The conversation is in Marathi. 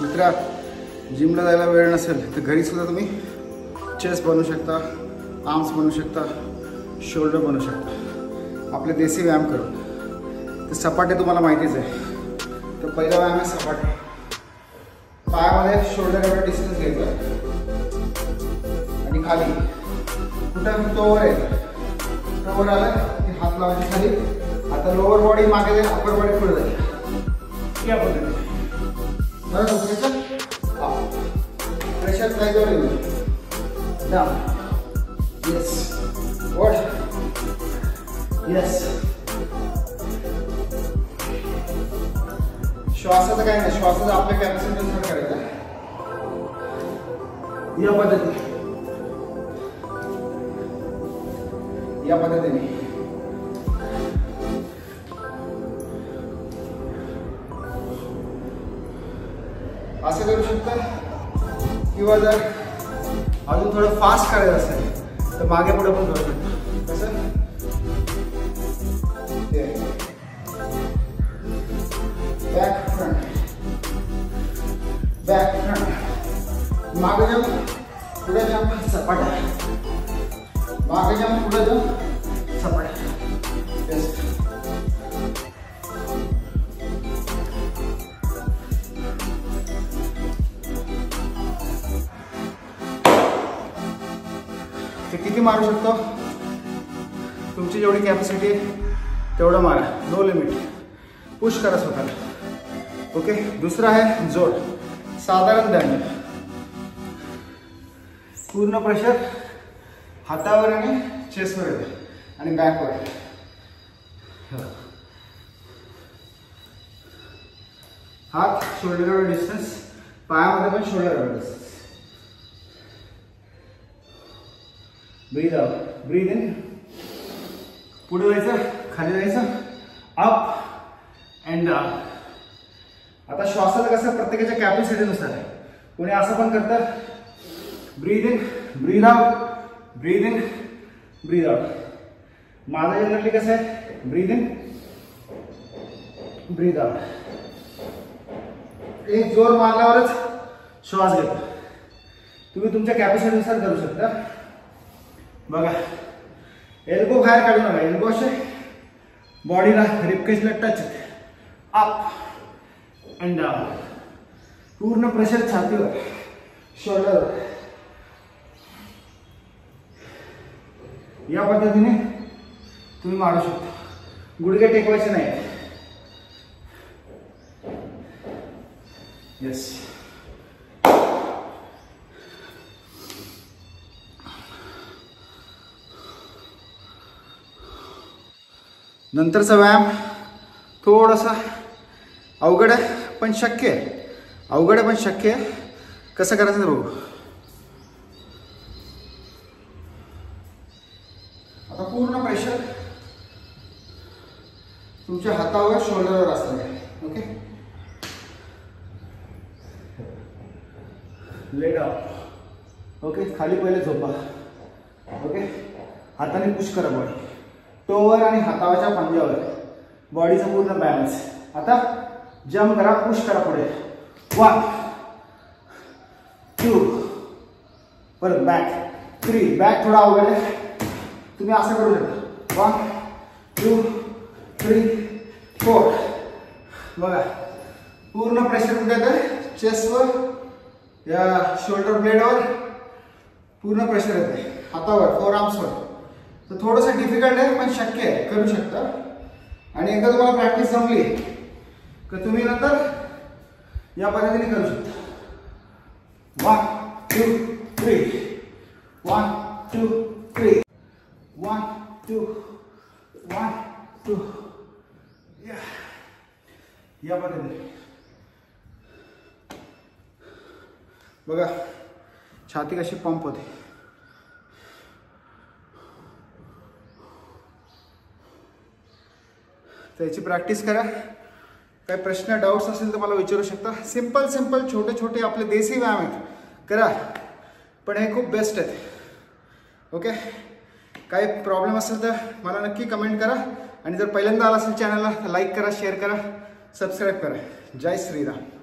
मित्रा, जिमला जायला वेळ नसेल तर घरी सुद्धा तुम्ही चेस्ट बनवू शकता, आर्म्स बनवू शकता, शोल्डर बनवू शकता आपले देसी व्यायाम करून. तर सपाटे तुम्हाला माहितीच आहे. तर पहिला व्यायाम आहे सपाटे. पायामध्ये शोल्डर एवढा डिस्टन्स घ्यायचा आणि खाली कुठं टोवर आहे, टोवर आला की हात लावायचे खाली. आता लोअर बॉडी मागे जाईल, अपर बॉडी पुढे जाईल. या पद्धतीने बरोबर. प्रेशर ट्राय करून डाऊन. येस, वर. येस. श्वासाचं काही नाही, श्वासाचं आपल्या कॅपॅसिटीनुसार करायचं. या पद्धतीने, या पद्धतीने. असं करू शकता. किंवा जर अजून थोडं फास्ट करायचं असेल तर मागे पुढे पण करू शकतो. कसं बॅक फ्रंट, बॅक फ्रंट. मागे जंप, पुढे जंप, सपाटा. मागे जंप, पुढे जंप, सपाटा. ते किती मारू शकतो, तुमची जेवढी कॅपॅसिटी आहे तेवढं मारा. No limit. पुश करा स्वतःला. ओके. दुसरा आहे जोड. साधारण दंड. पूर्ण प्रेशर हातावर आणि चेस्टवर येते आणि बॅकवर. हात शोल्डरवर डिस्टन्स, पायामध्ये पण शोल्डरवर distance. Breathe out, breathe in. पुढे जायचं, खाली जायचं, अप अँड डाऊन. आता श्वासाला कसं प्रत्येकाच्या कॅपॅसिटीनुसार आहे. कोणी असं पण करतात, breathe in, breathe out, breathe in, breathe out. माझं जनरली कसं आहे, ब्रीद इन, ब्रीद आउट. एक जोर मारल्यावरच श्वास घेतो. तुम्ही तुमच्या कॅपॅसिटीनुसार करू शकता. बघा, एल्बो बाहेर काढू नका. एल्बो असे बॉडीला, रिबकेजला टच. Up and down. पूर्ण प्रेशर छातीवर, शोल्डरवर. या पद्धतीने तुम्ही मारू शकता. गुडघे टेकवायचे नाही. येस. नंतरचा व्यायाम थोडासा अवघड आहे पण शक्य आहे. अवघड आहे पण शक्य आहे. कसं करायचं ते बघू. आता पूर्ण प्रेशर तुमच्या हातावर, शोल्डरवर असणार आहे. ओके. Let up. ओके. खाली पहिले झोपा. ओके. हाताने पुश करा बॉडी. टोवर आणि हातावरच्या पंजावर बॉडीचं पूर्ण बॅलन्स. आता जम्प करा, पुश करा पुढे. 1 2. परत बॅक 3. बॅक थोडा अवघड आहे, तुम्ही असं करू शकता. 1 2 3 4. बघा, पूर्ण प्रेशर कुठे येतं, चेस्टवर, या शोल्डर ब्लेडवर पूर्ण प्रेशर येते. हातावर, फोर आर्म्सवर. तर थोडंसं डिफिकल्ट आहे पण शक्य आहे, करू शकता. आणि एकदा तुम्हाला प्रॅक्टिस जमली तर तुम्ही नंतर या पद्धतीने करू शकता. 1 2 3. 1 2 3. 1 2 1 2. या पद्धतीने बघा, छाती कशी पंप होते. त्याची प्रॅक्टिस करा. काही प्रश्न, डाऊट्स असेल तर मला विचारू शकता. सिंपल सिंपल छोटे छोटे आपले देसी व्यायाम आहेत, करा. पण हे खूप बेस्ट आहेत. ओके. काही प्रॉब्लेम असेल तर मला नक्की कमेंट करा. आणि जर पहिल्यांदा आला असेल चॅनलला, लाईक करा, शेअर करा, सबस्क्राईब करा. जय श्रीराम.